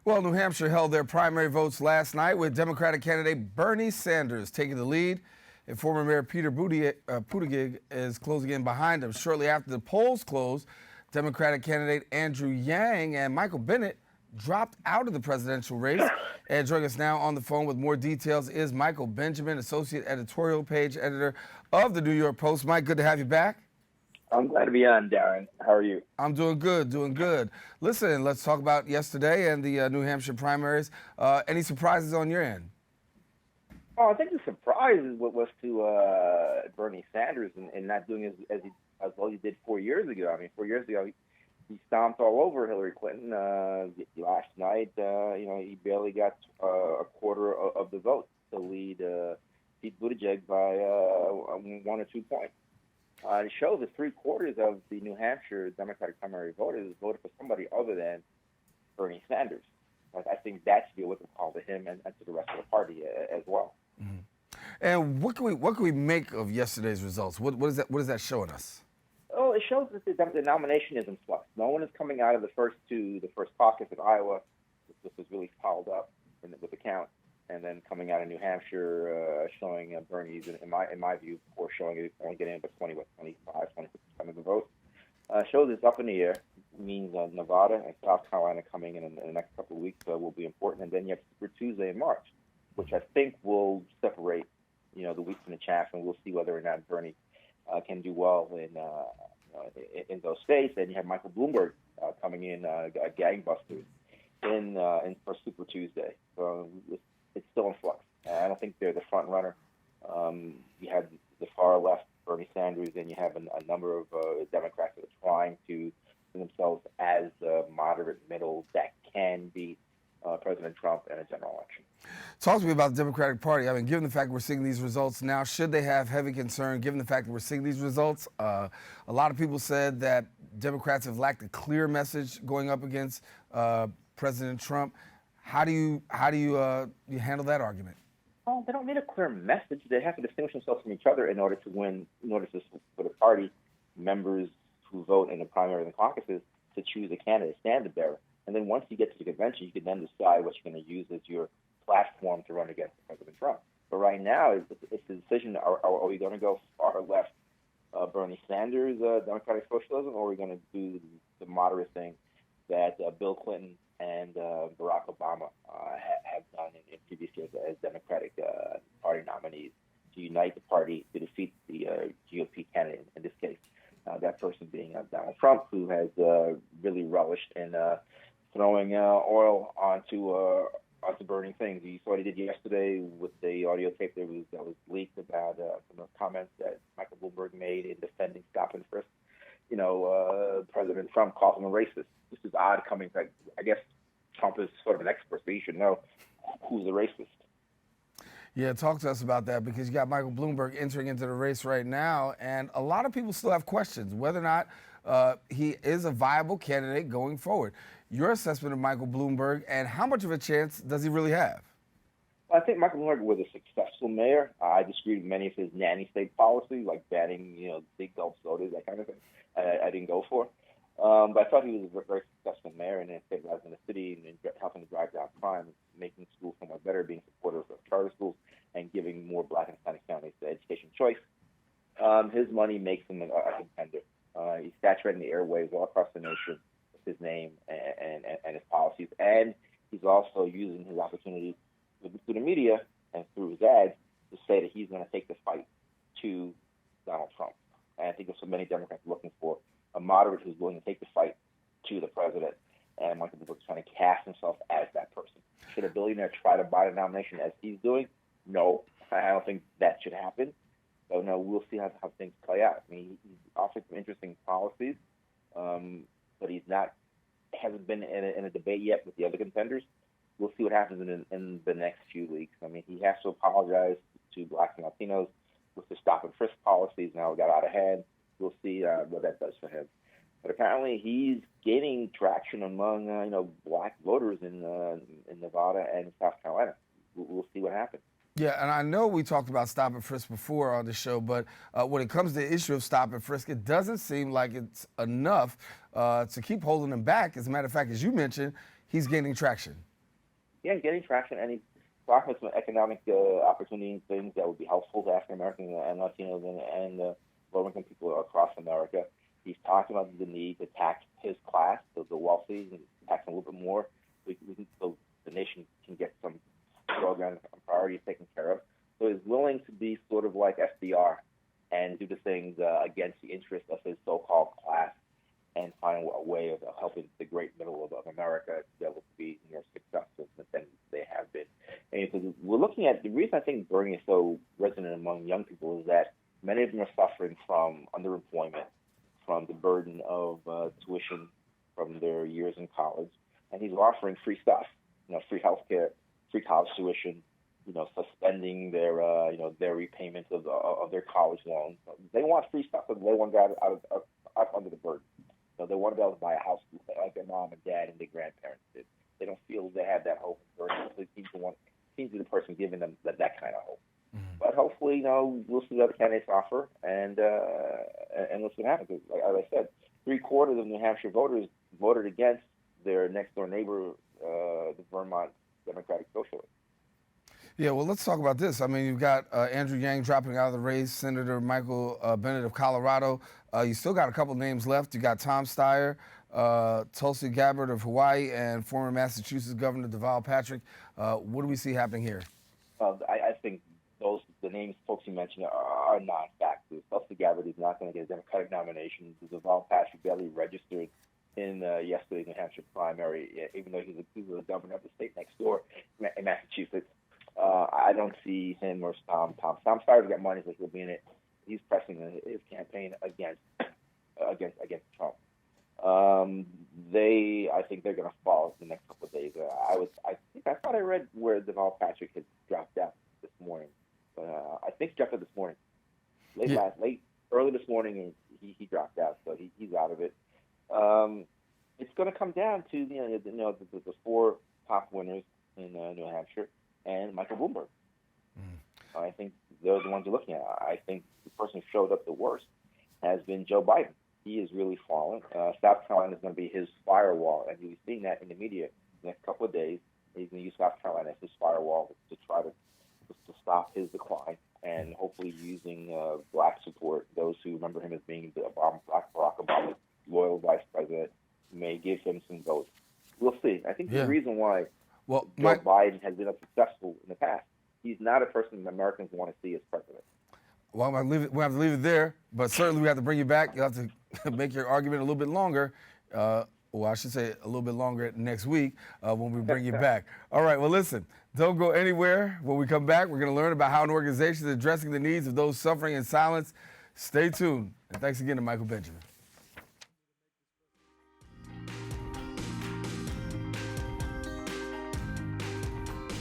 Well, New Hampshire held their primary votes last night with Democratic candidate Bernie Sanders taking the lead, and former Mayor Peter Buttigieg is closing in behind him. Shortly after the polls closed, Democratic candidate Andrew Yang and Michael Bennet dropped out of the presidential race. And joining us now on the phone with more details is Michael Benjamin, associate editorial page editor of the New York Post. Mike, good to have you back. I'm glad to be on, Darren. How are you? I'm doing good, doing good. Listen, let's talk about yesterday and the New Hampshire primaries. Any surprises on your end? Oh, I think the surprise is what was to Bernie Sanders and not doing as well as he did 4 years ago. I mean, 4 years ago, he stomped all over Hillary Clinton. Last night, he barely got a quarter of the vote to lead Pete Buttigieg by 1 or 2 points. It shows that 3/4 of the New Hampshire Democratic primary voters voted for somebody other than Bernie Sanders. I think that should be a wake-up call to him and to the rest of the party as well. Mm-hmm. And what can we make of yesterday's results? What is that showing us? Oh, it shows that the nomination is in flux. No one is coming out of the first caucus in Iowa, which was really piled up with the count, and then coming out of New Hampshire, showing Bernie's, in my view, before showing it only getting about 26% of the vote. Shows it's up in the air. It means Nevada and South Carolina coming in the next couple of weeks will be important, and then you have Super Tuesday in March, which I think will separate, the wheat from the chaff, and we'll see whether or not Bernie can do well in those states. And you have Michael Bloomberg coming in gangbusters in for Super Tuesday. So it's still in flux. I don't think they're the front runner. You have the far left, Bernie Sanders, and you have a number of Democrats that are trying to see themselves as moderate middle that can beat President Trump in a general election. Talk to me about the Democratic Party. I mean, given the fact we're seeing these results now, should they have heavy concern given the fact that we're seeing these results? A lot of people said that Democrats have lacked a clear message going up against President Trump. How do you handle that argument? Well, they don't need a clear message. They have to distinguish themselves from each other in order to win, for the party members who vote in the primary and the caucuses to choose a candidate, standard bearer. And then once you get to the convention, you can then decide what you're going to use as your platform to run against President Trump. But right now, it's the decision: are we going to go far left, Bernie Sanders, Democratic socialism, or are we going to do the moderate thing that Bill Clinton and Barack Obama have done in previous years as Democratic Party nominees to unite the party to defeat the GOP candidate in this case? That person being Donald Trump, who has really relished in throwing oil onto burning things. You saw what he did yesterday with the audio tape that was leaked about some of the comments that Michael Bloomberg made in defending stop and frisk. President Trump called him a racist. This is odd coming back. I guess Trump is sort of an expert, so he should know who's a racist. Yeah, talk to us about that, because you got Michael Bloomberg entering into the race right now, and a lot of people still have questions whether or not he is a viable candidate going forward. Your assessment of Michael Bloomberg, and how much of a chance does he really have? Well, I think Michael Bloomberg was a successful mayor. I disagree with many of his nanny state policies, like banning, big gulp sodas, that kind of thing. I didn't go for. But I thought he was a very successful mayor and stabilizing the city and helping to drive down crime, making schools somewhat better, being supportive of charter schools, and giving more Black and Hispanic families the education choice. His money makes him a contender. He's saturating the airwaves all across the nation with his name and his policies. And he's also using his opportunity through the media and through his ads to say that he's going to take the fight to Donald Trump. And I think that's what many Democrats are looking for, a moderate who's willing to take the fight to the president. And Michael Bloomberg is trying to cast himself as that person. Should a billionaire try to buy the nomination as he's doing? No, I don't think that should happen. So, no, we'll see how things play out. I mean, he's offered some interesting policies, but hasn't been in a debate yet with the other contenders. We'll see what happens in the next few weeks. I mean, he has to apologize to Blacks and Latinos with the stop and frisk policies. Now it got out of hand. We'll see what that does for him. But apparently, he's gaining traction among Black voters in Nevada and South Carolina. We'll see what happens. Yeah, and I know we talked about stop and frisk before on the show, but when it comes to the issue of stop and frisk, it doesn't seem like it's enough to keep holding him back. As a matter of fact, as you mentioned, he's gaining traction. again, getting traction, and he's talking about some economic opportunity and things that would be helpful to African Americans and Latinos and low-income people across America. He's talking about the need to tax his class, the wealthy, and tax them a little bit more so the nation can get some programs and priorities taken care of. So he's willing to be sort of like FDR and do the things against the interest of his so-called class and find a way of helping the great middle of America to be able to be more successful than they have been. And so we're looking at the reason I think Bernie is so resonant among young people is that many of them are suffering from underemployment, from the burden of tuition from their years in college, and he's offering free stuff, free health care, free college tuition, suspending their repayment of their college loans. They want free stuff, but they want to get out under the burden. They want to be able to buy a house like their mom and dad and their grandparents did. They don't feel they have that hope and burden. So it seems to be the person giving them that kind of hope. Mm-hmm. But hopefully, we'll see what the candidates offer, and we'll see what happens. As I said, 3/4 of New Hampshire voters voted against their next door neighbor, the Vermont Democratic Socialists. Yeah, well, let's talk about this. I mean, you've got Andrew Yang dropping out of the race, Senator Michael Bennet of Colorado. You still got a couple names left. You got Tom Steyer, Tulsi Gabbard of Hawaii, and former Massachusetts Governor Deval Patrick. What do we see happening here? I think the names folks you mentioned are non-factors. Tulsi Gabbard is not going to get a Democratic nomination. Deval Patrick barely registered in yesterday's New Hampshire primary, even though he's the governor of the state next door in Massachusetts. I don't see him or Tom Steyer's got money, so he'll be in it. He's pressing his campaign against Trump. I think they're going to fall in the next couple of days. I thought I read where Deval Patrick had dropped out this morning. I think he dropped out this morning, early this morning, and he dropped out, so he's out of it. It's going to come down to the four top winners in New Hampshire and Michael Bloomberg. I think those are the ones you're looking at. I think the person who showed up the worst has been Joe Biden. He has really fallen. South Carolina is going to be his firewall, and you'll be seeing that in the media the next couple of days. He's going to use South Carolina as his firewall to try to stop his decline, and hopefully using black support. Those who remember him as being Barack Obama's loyal vice president may give him some votes. We'll see. I think the reason why Joe Biden has been successful in the past, he's not a person that Americans want to see as president. Well, we have to leave it there, but certainly we have to bring you back. You'll have to make your argument a little bit longer. Well, I should say a little bit longer next week when we bring you back. All right, well, listen, don't go anywhere. When we come back, we're going to learn about how an organization is addressing the needs of those suffering in silence. Stay tuned. And thanks again to Michael Benjamin.